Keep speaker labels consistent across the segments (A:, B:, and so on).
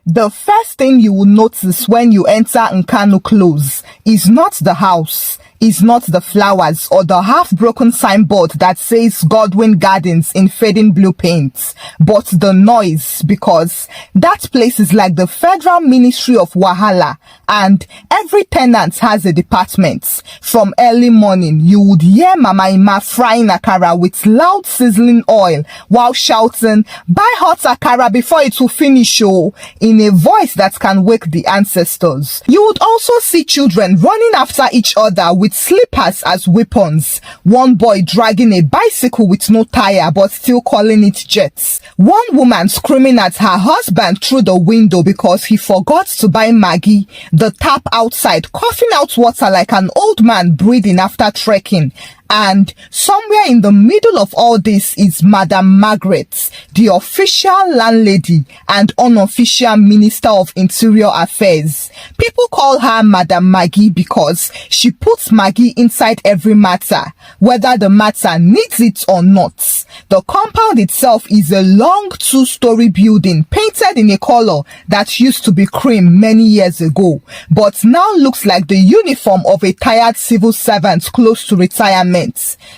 A: The first thing you will notice when you enter Nkanu Close is not the house, is not the flowers or the half-broken signboard that says Godwin Gardens in fading blue paint, but the noise, because that place is like the Federal Ministry of Wahala, and every tenant has a department. From early morning, you would hear Mama Ima frying akara with loud sizzling oil while shouting, "Buy hot akara before it will finish," in a voice that can wake the ancestors. You would also see children running after each other with slippers as weapons. One boy dragging a bicycle with no tire but still calling it jets. One woman screaming at her husband through the window because he forgot to buy Maggie. The tap outside coughing out water like an old man breathing after trekking. And somewhere in the middle of all this is Madam Margaret, the official landlady and unofficial Minister of Interior Affairs. People call her Madam Maggie because she puts Maggie inside every matter, whether the matter needs it or not. The compound itself is a long 2-story building painted in a color that used to be cream many years ago, but now looks like the uniform of a tired civil servant close to retirement.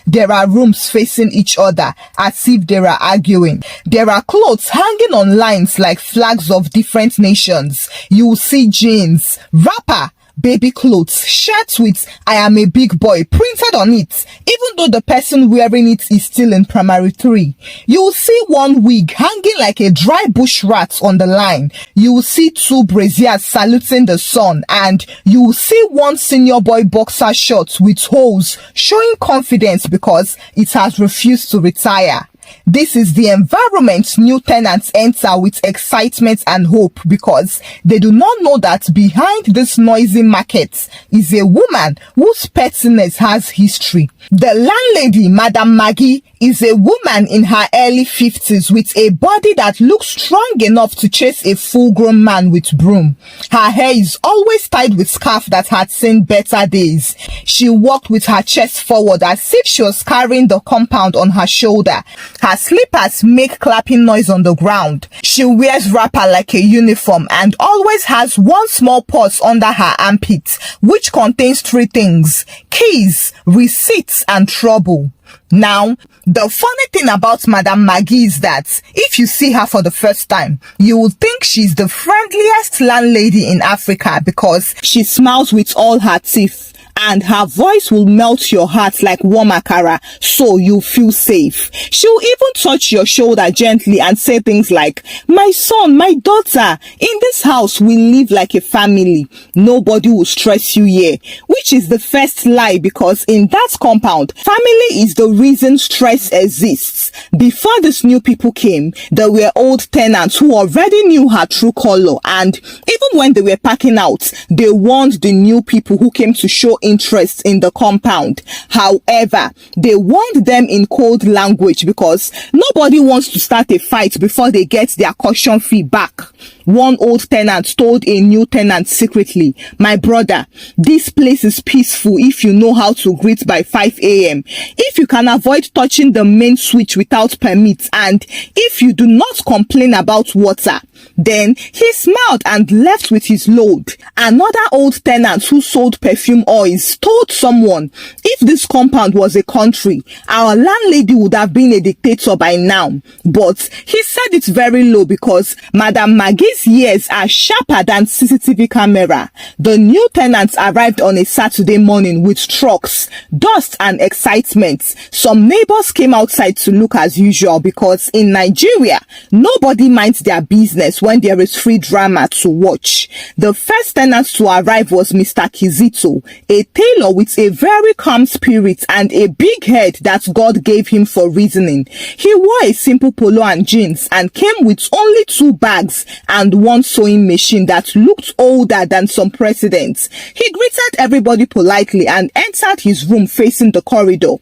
A: There are rooms facing each other as if they are arguing. There are clothes hanging on lines like flags of different nations. You will see jeans, wrapper, baby clothes, shirts with "I am a big boy" printed on it, even though the person wearing it is still in primary 3. You will see one wig hanging like a dry bush rat on the line. You will see 2 braziers saluting the sun, and you will see one senior boy boxer short with holes showing confidence because it has refused to retire. This is the environment new tenants enter with excitement and hope because they do not know that behind this noisy market is a woman whose pettiness has history. The landlady, Madam Maggie, is a woman in her early 50s with a body that looks strong enough to chase a full-grown man with broom. Her hair is always tied with scarf that had seen better days. She walked with her chest forward as if she was carrying the compound on her shoulder. Her slippers make clapping noise on the ground. She wears wrapper like a uniform and always has one small purse under her armpit, which contains 3 things: keys, receipts, and trouble. Now, the funny thing about Madam Maggie is that if you see her for the first time, you would think she's the friendliest landlady in Africa because she smiles with all her teeth, and her voice will melt your heart like warm akara, so you feel safe. She'll even touch your shoulder gently and say things like, "My son, my daughter, in this house we live like a family. Nobody will stress you here," which is the first lie because in that compound, family is the reason stress exists. Before these new people came, there were old tenants who already knew her true color, and even when they were packing out, they warned the new people who came to show interest in the compound. However, they warned them in cold language because nobody wants to start a fight before they get their caution fee back. One old tenant told a new tenant secretly, "My brother, this place is peaceful if you know how to greet by 5 a.m. If you can avoid touching the main switch without permit, and if you do not complain about water." Then he smiled and left with his load. Another old tenant who sold perfume oils told someone, "If this compound was a country, our landlady would have been a dictator by now." But he said it very low because Madam Maggie's ears are sharper than CCTV camera. The new tenants arrived on a Saturday morning with trucks, dust, and excitement. Some neighbors came outside to look as usual because in Nigeria, nobody minds their business when there is free drama to watch. The first tenant to arrive was Mr. Kizito, a tailor with a very calm spirit and a big head that God gave him for reasoning. He wore a simple polo and jeans and came with only 2 bags and one sewing machine that looked older than some presidents. He greeted everybody politely and entered his room facing the corridor.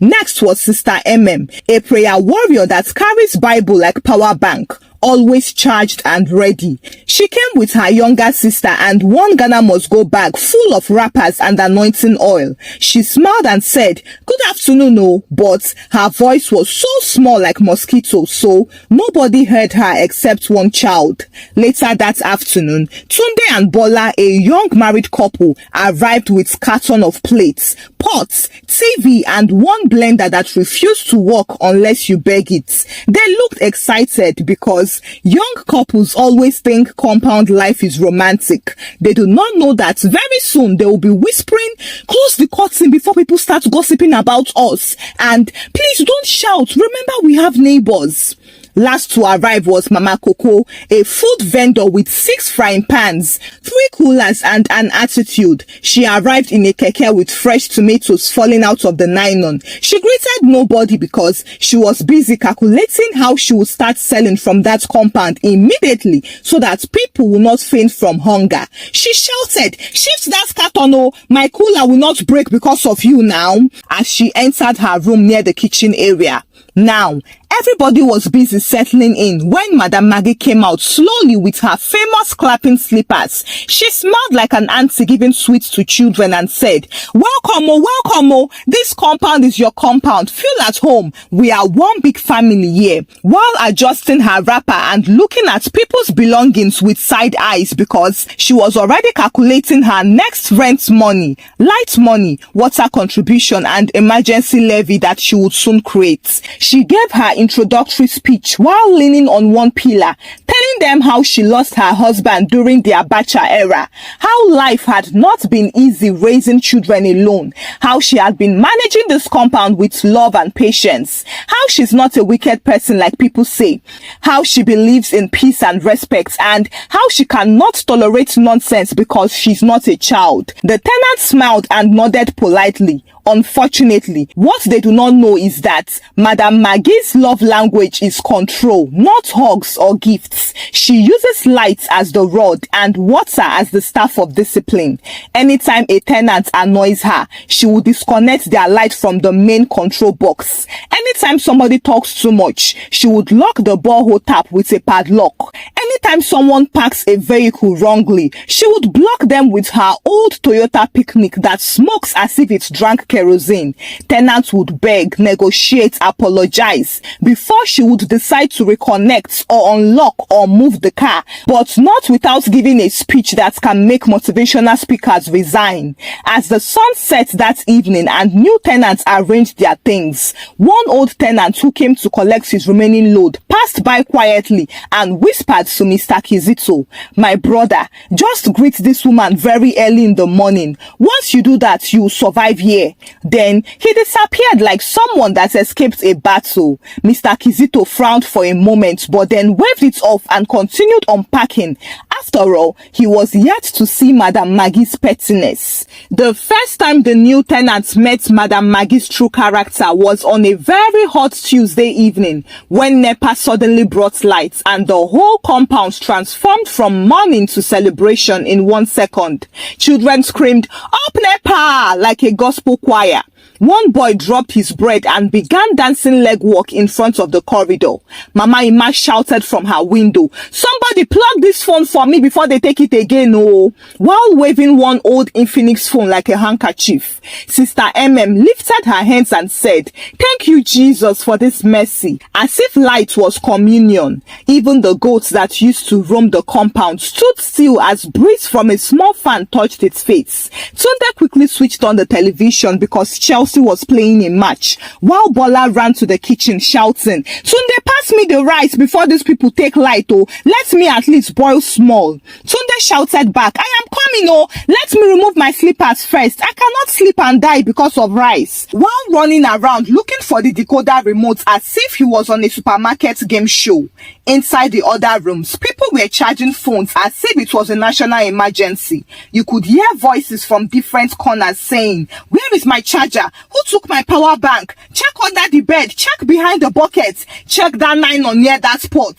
A: Next was Sister MM, a prayer warrior that carries Bible like power bank. always charged and ready. She came with her younger sister and one Ghana must go bag full of wrappers and anointing oil. She smiled and said, "Good afternoon, oh," but her voice was so small like mosquito, so nobody heard her except one child. Later that afternoon, Tunde and Bola, a young married couple, arrived with carton of plates, pots, TV, and one blender that refused to work unless you beg it. They looked excited because young couples always think compound life is romantic. They do not know that very soon they will be whispering, "Close the curtain before people start gossiping about us," and "Please don't shout, remember we have neighbors." Last to arrive was Mama Coco, a food vendor with 6 frying pans, 3 coolers, and an attitude. She arrived in a keke with fresh tomatoes falling out of the nylon. She greeted nobody because she was busy calculating how she would start selling from that compound immediately so that people will not faint from hunger. She shouted, "Shift that carton, oh, my cooler will not break because of you now," as she entered her room near the kitchen area. Now, everybody was busy settling in when Madam Maggie came out slowly with her famous clapping slippers. She smiled like an auntie giving sweets to children and said, "Welcome, oh, welcome, oh. This compound is your compound. Feel at home. We are one big family here." While adjusting her wrapper and looking at people's belongings with side eyes because she was already calculating her next rent money, light money, water contribution, and emergency levy that she would soon create. She gave her introductory speech while leaning on one pillar, telling them how she lost her husband during the Abacha era, how life had not been easy raising children alone, how she had been managing this compound with love and patience, how she's not a wicked person like people say, how she believes in peace and respect, and how she cannot tolerate nonsense because she's not a child. The tenant smiled and nodded politely. Unfortunately, what they do not know is that Madam Maggie's love language is control, not hugs or gifts. She uses light as the rod and water as the staff of discipline. Anytime a tenant annoys her, she will disconnect their light from the main control box. Anytime somebody talks too much, she would lock the borehole tap with a padlock. Anytime someone parks a vehicle wrongly, she would block them with her old Toyota Picnic that smokes as if it's drank kerosene. Tenants would beg, negotiate, apologize before she would decide to reconnect or unlock or move the car, but not without giving a speech that can make motivational speakers resign. As the sun set that evening and new tenants arranged their things, one old tenant who came to collect his remaining load passed by quietly and whispered to Mr. Kizito, "My brother, just greet this woman very early in the morning. Once you do that, you will survive here." Then he disappeared like someone that escaped a battle. Mr. Kizito frowned for a moment but then waved it off and continued unpacking. After all, he was yet to see Madam Maggie's pettiness. The first time the new tenants met Madam Maggie's true character was on a very hot Tuesday evening when NEPA suddenly brought lights and the whole compound transformed from mourning to celebration in 1 second. Children screamed, "Up NEPA!" like a gospel choir. One boy dropped his bread and began dancing leg walk in front of the corridor. Mama Ima shouted from her window, "Somebody plug this phone for me before they take it again, oh," while waving one old Infinix phone like a handkerchief. Sister lifted her hands and said, "Thank you, Jesus, for this mercy," as if light was communion. Even the goats that used to roam the compound stood still as breeze from a small fan touched its face. Tunde quickly switched on the television because Chelsea was playing a match, while Bola ran to the kitchen shouting, "Tunde, pass me the rice before these people take light, oh. Let me at least boil small." Tunde shouted back, "I am coming, oh. Let me remove my slippers first. I cannot sleep and die because of rice." While running around looking for the decoder remote as if he was on a supermarket game show. Inside the other rooms, people were charging phones as if it was a national emergency. You could hear voices from different corners saying, "Where is my charger? Who took my power bank? Check under the bed. Check behind the bucket. Check that nylon near that spot."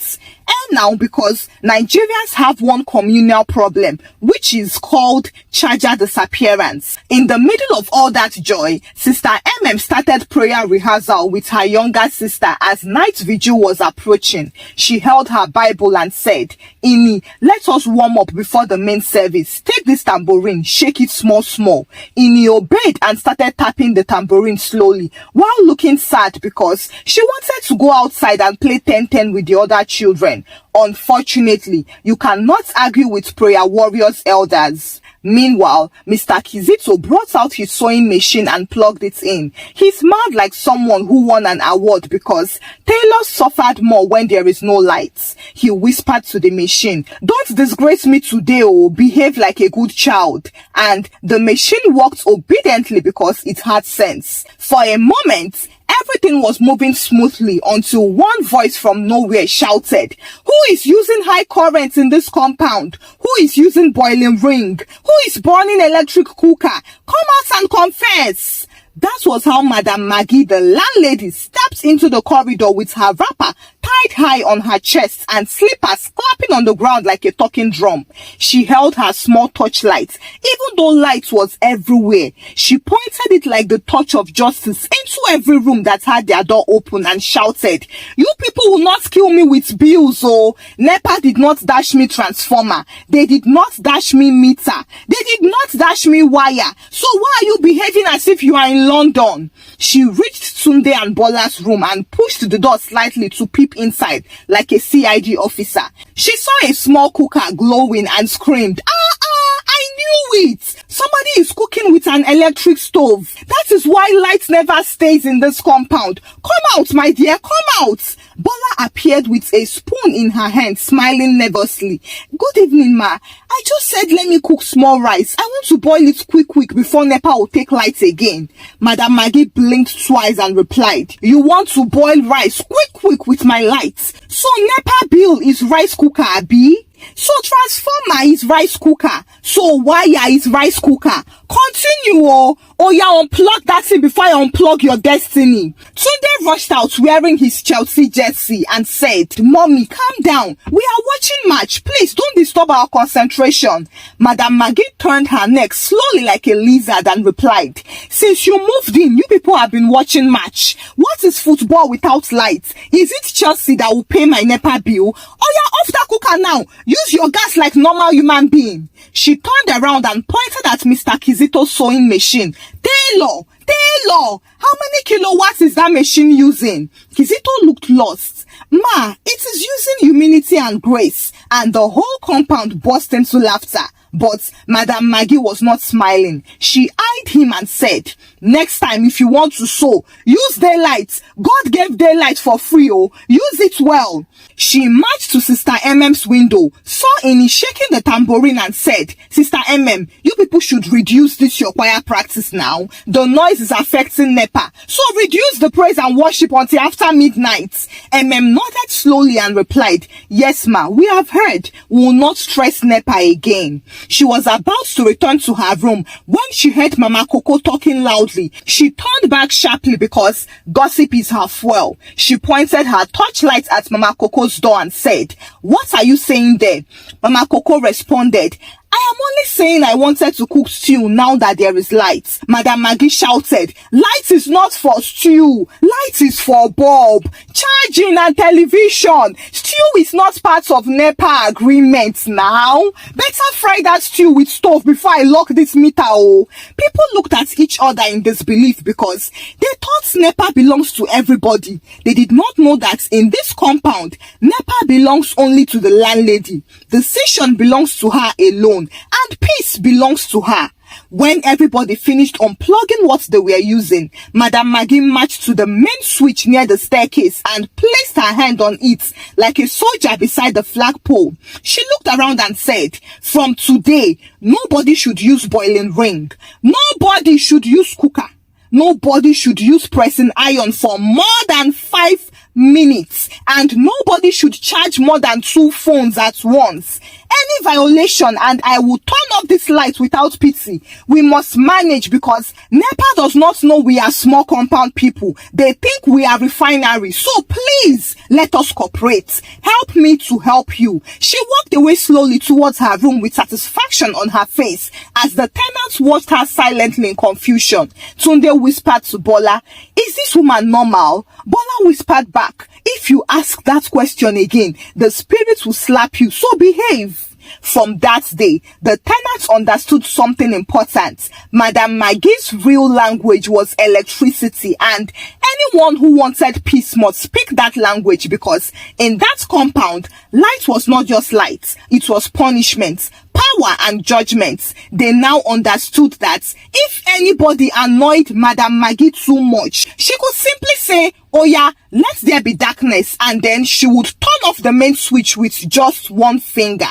A: And now, because Nigerians have one communal problem, which is called charger disappearance. In the middle of all that joy, Sister started prayer rehearsal with her younger sister as night vigil was approaching. She She held her Bible and said, Ini, let us warm up before the main service. Take this tambourine, shake it small, small. Ini obeyed and started tapping the tambourine slowly while looking sad because she wanted to go outside and play 10-10 with the other children. Unfortunately, you cannot argue with prayer warriors elders. Meanwhile, Mr. Kizito brought out his sewing machine and plugged it in. He smiled like someone who won an award because tailors suffered more when there is no light. He whispered to the machine, "Don't disgrace me today, oh, behave like a good child." And the machine worked obediently because it had sense. For a moment, everything was moving smoothly until one voice from nowhere shouted, "Who is using high current in this compound? Who is using boiling ring? Who is burning electric cooker? Come out and confess." That was how Madam Maggie, the landlady, stepped into the corridor with her wrapper tied high on her chest and slippers clapping on the ground like a talking drum. She held her small torchlight. Even though light was everywhere, she pointed it like the torch of justice into every room that had their door open and shouted, "You people will not kill me with bills, oh! NEPA did not dash me transformer. They did not dash me meter. They did not dash me wire. So why are you behaving as if you are in London?" She reached Tunde and Bola's room and pushed the door slightly to peep inside like a CID officer. She saw a small cooker glowing and screamed, I knew it! Somebody is cooking with an electric stove. That is why light never stays in this compound. Come out, my dear, come out!" Bola appeared with a spoon in her hand, smiling nervously. "Good evening, ma. I just said let me cook small rice. I want to boil it quick before NEPA will take light again." Madam Maggie blinked twice and replied, "You want to boil rice quick with my lights? So NEPA bill is rice cooker, abi? So transformer is rice cooker. So wire is rice cooker. Continue, oh yeah, unplug that thing before I unplug your destiny." Tunde rushed out wearing his Chelsea jersey and said, "Mommy, calm down. We are watching match. Please don't disturb our concentration." Madam Maggie turned her neck slowly like a lizard and replied, "Since you moved in, you people have been watching match. What is football without light? Is it Chelsea that will pay my NEPA bill? Oh yeah, off that cooker now. Use your gas like normal human being." She turned around and pointed at Mr. Kizito's sewing machine. Taylor, how many kilowatts is that machine using?" Kizito looked lost. "Ma, it is using humility and grace," and the whole compound burst into laughter. But Madam Maggie was not smiling. She eyed him and said, "Next time, if you want to sew, use daylight. God gave daylight for free, oh. Use it well." She marched to Sister MM's window, saw Ini shaking the tambourine and said, "Sister MM, you people should reduce this your choir practice now. The noise is affecting NEPA. So reduce the praise and worship until after midnight." MM nodded slowly and replied, "Yes, ma, we have heard. We will not stress NEPA again." She was about to return to her room when she heard Mama Coco talking loudly. She turned back sharply because gossip is her fuel. She pointed her torchlight at Mama Coco's door and said, "What are you saying there?" Mama Coco responded, "I am only saying I wanted to cook stew now that there is light." Madam Maggie shouted, "Light is not for stew. Light is for bulb, charging and television. Stew is not part of NEPA agreement now. Better fry that stew with stove before I lock this meter, oh." People looked at each other in disbelief because they thought NEPA belongs to everybody. They did not know that in this compound, NEPA belongs only to the landlady. Decision belongs to her alone. And peace belongs to her. When everybody finished unplugging what they were using, Madam Maggie marched to the main switch near the staircase and placed her hand on it like a soldier beside the flagpole. She looked around and said, "From today, nobody should use boiling ring. Nobody should use cooker. Nobody should use pressing iron for more than 5 minutes. And nobody should charge more than 2 phones at once. Any violation and I will turn off this light without pity. We must manage because NEPA does not know we are small compound people. They think we are refinery. So please, let us cooperate. Help me to help you." She walked away slowly towards her room with satisfaction on her face as the tenants watched her silently in confusion. Tunde whispered to Bola, "Is this woman normal?" Bola whispered back, back. If you ask that question again, the spirit will slap you, so behave. From that day, the tenants understood something important. Madam Maggie's real language was electricity, and anyone who wanted peace must speak that language, because in that compound, light was not just light, it was punishment, power and judgment. They now understood that if anybody annoyed Madam Maggie too much, she could simply say, "Oh yeah, let there be darkness," and then she would turn off the main switch with just one finger.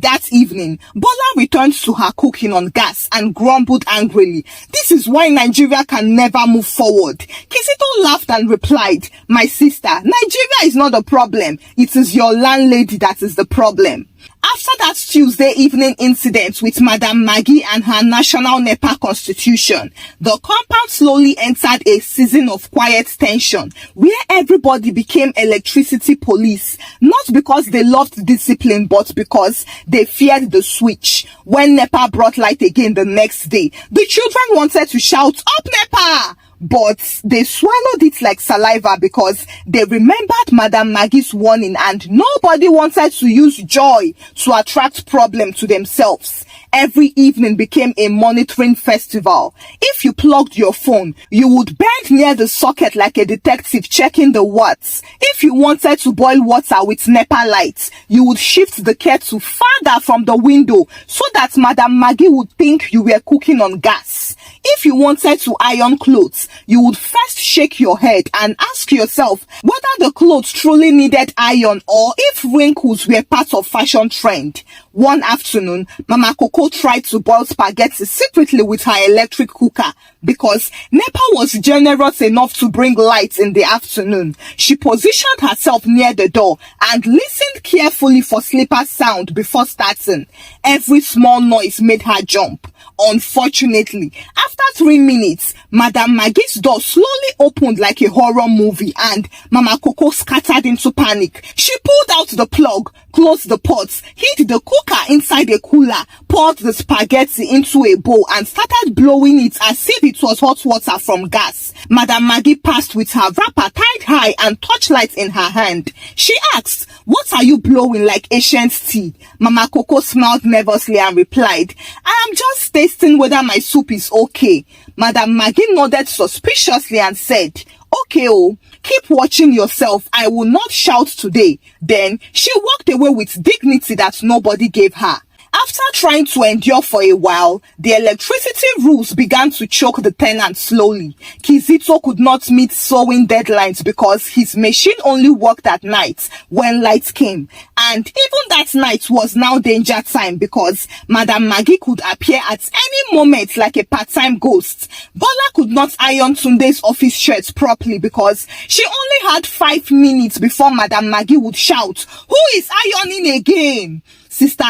A: That evening, Bola returned to her cooking on gas and grumbled angrily. "This is why Nigeria can never move forward." Kizito laughed and replied, "My sister, Nigeria is not the problem. It is your landlady that is the problem." After that Tuesday evening incident with Madam Maggie and her national NEPA constitution, the compound slowly entered a season of quiet tension, where everybody became electricity police, not because they loved discipline, but because they feared the switch. When NEPA brought light again the next day, the children wanted to shout, "Up NEPA!" But they swallowed it like saliva, because they remembered Madam Maggie's warning, and nobody wanted to use joy to attract problem to themselves. Every evening became a monitoring festival. If you plugged your phone, you would bend near the socket like a detective checking the watts. If you wanted to boil water with NEPA lights, you would shift the kettle farther from the window so that Madam Maggie would think you were cooking on gas. If you wanted to iron clothes, you would first shake your head and ask yourself whether the clothes truly needed iron or if wrinkles were part of fashion trend. One afternoon, Mama Coco tried to boil spaghetti secretly with her electric cooker because NEPA was generous enough to bring light in the afternoon. She positioned herself near the door and listened carefully for slipper sound before starting. Every small noise made her jump. Unfortunately, after 3 minutes, Madam Maggie's door slowly opened like a horror movie, and Mama Coco scattered into panic. She pulled out the plug, closed the pots, hid the cooker inside a cooler, poured the spaghetti into a bowl, and started blowing it as if it was hot water from gas. Madam Maggie passed with her wrapper tied high and torchlight in her hand. She asked, "What are you blowing like ancient tea?" Mama Coco smiled nervously and replied, "I am just tasting whether my soup is okay." Madam Maggie nodded suspiciously and said, "Okay, oh, keep watching yourself. I will not shout today." Then she walked away with dignity that nobody gave her. After trying to endure for a while, the electricity rules began to choke the tenants slowly. Kizito could not meet sewing deadlines because his machine only worked at night when light came. And even that night was now danger time because Madam Maggie could appear at any moment like a part-time ghost. Bola could not iron Tunde's office shirts properly because she only had 5 minutes before Madam Maggie would shout, "Who is ironing again?" Sister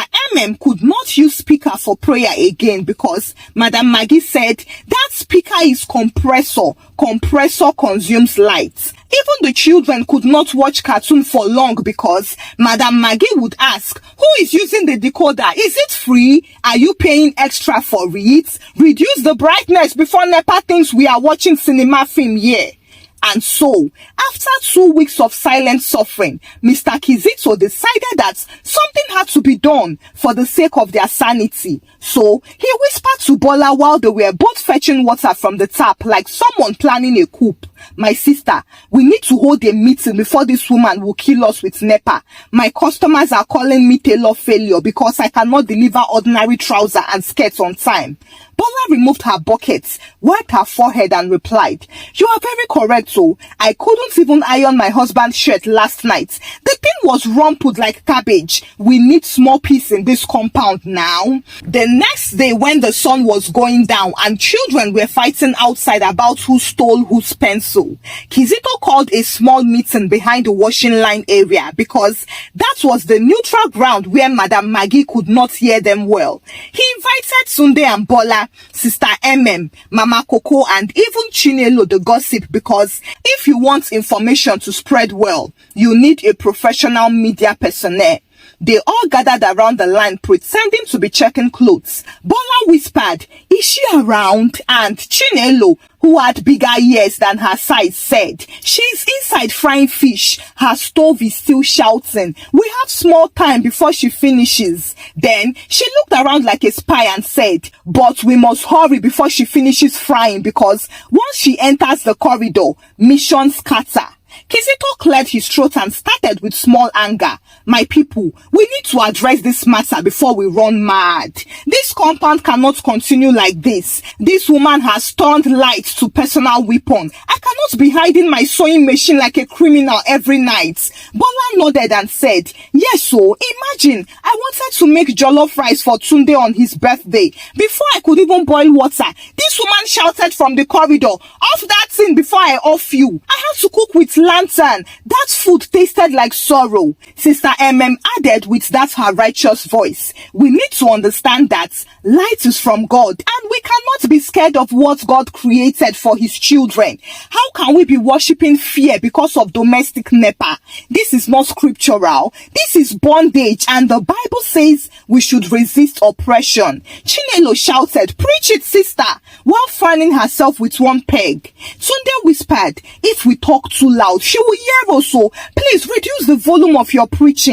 A: could not use speaker for prayer again because Madam Maggie said that speaker is compressor. Compressor consumes light. Even the children could not watch cartoon for long because Madam Maggie would ask, "Who is using the decoder? Is it free? Are you paying extra for it? Reduce the brightness before NEPA thinks we are watching cinema film here." And so, after 2 weeks of silent suffering, Mr. Kizito decided that something had to be done for the sake of their sanity. So, he whispered to Bola while they were both fetching water from the tap like someone planning a coup, "My sister, we need to hold a meeting before this woman will kill us with NEPA. My customers are calling me tailor failure because I cannot deliver ordinary trouser and skirts on time." Bola removed her buckets, wiped her forehead and replied, "You are very correct, so I couldn't even iron my husband's shirt last night. The thing was rumpled like cabbage. We need small peace in this compound now." The next day when the sun was going down and children were fighting outside about who stole whose pencil, Kizito called a small meeting behind the washing line area because that was the neutral ground where Madam Maggie could not hear them well. He invited Sunday and Bola, Sister Mama Coco, and even Chinelo the gossip because if you want information to spread well, you need a professional media personnel. They all gathered around the line pretending to be checking clothes. Bola whispered, "Is she around?" And Chinelo, who had bigger ears than her size, said, "She's inside frying fish. Her stove is still shouting. We have small time before she finishes." Then she looked around like a spy and said, "But we must hurry before she finishes frying, because once she enters the corridor, mission scatter." Kizito cleared his throat and started with small anger. "My people, we need to address this matter before we run mad. This compound cannot continue like this. This woman has turned light to personal weapon. I cannot be hiding my sewing machine like a criminal every night." Bola nodded and said, "Yes, so imagine I wanted to make jollof rice for Tunde on his birthday. Before I could even boil water, this woman shouted from the corridor, 'Off that thing before I off you.' I had to cook with lantern. That food tasted like sorrow." Sister added with that her righteous voice, "We need to understand that light is from God, and we cannot be scared of what God created for his children. How can we be worshipping fear because of domestic NEPA? This is not scriptural. This is bondage, and the Bible says we should resist oppression." Chinelo shouted, "Preach it, sister," while fanning herself with one peg. Tunde whispered, "If we talk too loud, she will hear us, so please reduce the volume of your preaching."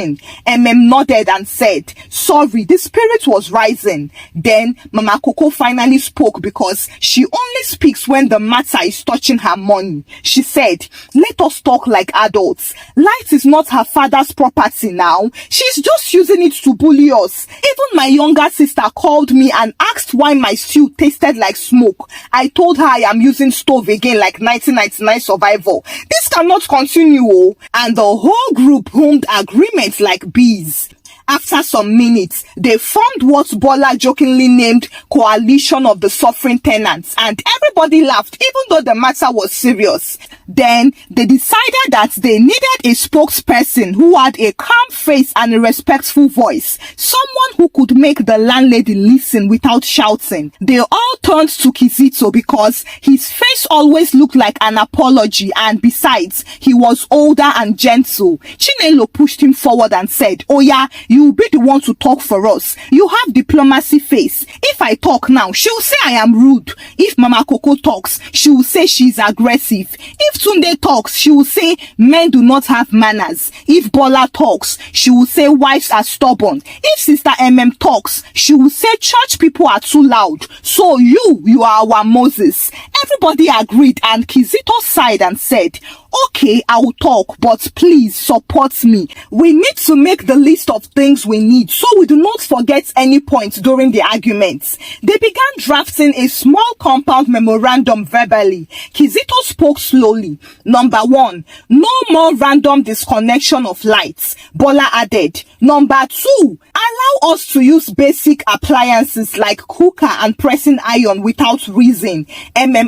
A: Nodded and said, "Sorry, the spirit was rising." Then Mama Coco finally spoke, because she only speaks when the matter is touching her money. She said, "Let us talk like adults. Light is not her father's property now. She's just using it to bully us. Even my younger sister called me and asked why my stew tasted like smoke. I told her I am using stove again like 1999 survival. This cannot continue." And the whole group hummed agreement like bees. After some minutes, they formed what Bola jokingly named Coalition of the Suffering Tenants, and everybody laughed even though the matter was serious. Then they decided that they needed a spokesperson who had a calm face and a respectful voice, someone who could make the landlady listen without shouting. They all turned to Kizito because his face always looked like an apology, and besides, he was older and gentle. Chinelo pushed him forward and said, "Oh yeah, you will be the one to talk for us. You have diplomacy face. If I talk now, she will say I am rude. If Mama Coco talks, she will say she is aggressive. If Tunde talks, she will say men do not have manners. If Bola talks, she will say wives are stubborn. If Sister talks, she will say church people are too loud. So you are our Moses." Everybody agreed, and Kizito sighed and said, "Okay, I will talk, but please support me. We need to make the list of things we need so we do not forget any point during the arguments." They began drafting a small compound memorandum verbally. Kizito spoke slowly. "Number 1, no more random disconnection of lights." Bola added, "Number 2, allow us to use basic appliances like cooker and pressing iron without reason."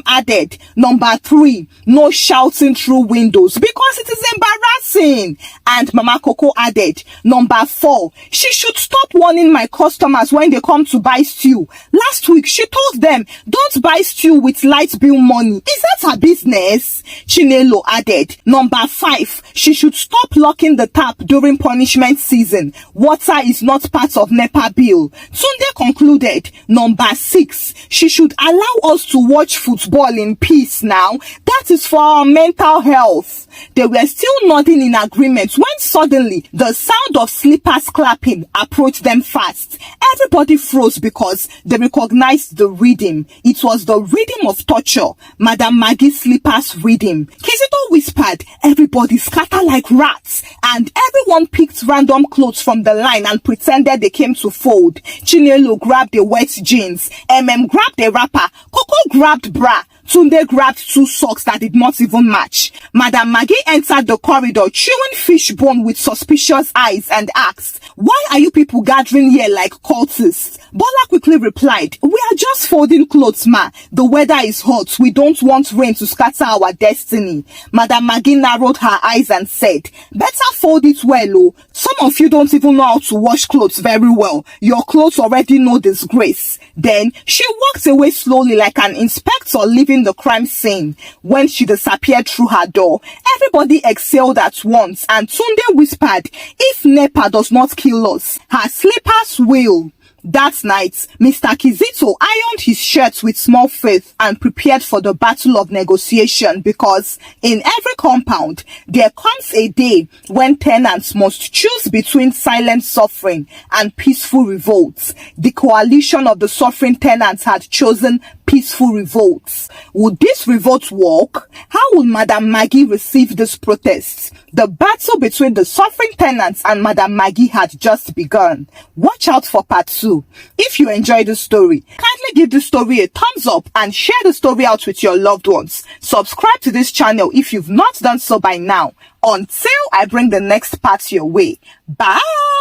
A: Added, "Number 3, no shouting through windows because it is embarrassing." And Mama Coco added, "Number 4, she should stop warning my customers when they come to buy stew. Last week she told them, don't buy stew with light bill money. Is that her business?" Chinelo added, "Number 5, she should stop locking the tap during punishment season. Water is not part of NEPA bill." Tunde concluded, "Number 6, she should allow us to watch football in peace now. That is for our mental health." They were still nodding in agreement when suddenly the sound of slippers clapping approached them fast. Everybody froze because they recognized the rhythm. It was the rhythm of torture, Madam Maggie's slippers rhythm. Kizito whispered, "Everybody scatter like rats," and everyone picked random clothes from the line and pretended they came to fold. Chinelo grabbed a wet jeans, grabbed a wrapper, Coco grabbed bra, Tunde grabbed 2 socks that did not even match. Madam Maggie entered the corridor chewing fish bone with suspicious eyes and asked, "Why are you people gathering here like cultists?" Bola quickly replied, "We are just folding clothes, ma. The weather is hot. We don't want rain to scatter our destiny." Madam Maggie narrowed her eyes and said, "Better fold it well, oh. Some of you don't even know how to wash clothes very well. Your clothes already know disgrace." Then she walked away slowly like an inspector leaving cleaning the crime scene when she disappeared through her door. Everybody exhaled at once, and Tunde whispered, "If NEPA does not kill us, her slippers will." That night, Mr. Kizito ironed his shirts with small faith and prepared for the battle of negotiation, because in every compound, there comes a day when tenants must choose between silent suffering and peaceful revolts. The coalition of the suffering tenants had chosen peaceful revolts. Would this revolt work? How would Madam Maggie receive this protest? The battle between the suffering tenants and Madam Maggie had just begun. Watch out for part 2. If you enjoyed the story, kindly give this story a thumbs up and share the story out with your loved ones. Subscribe to this channel if you've not done so by now. Until I bring the next part your way. Bye!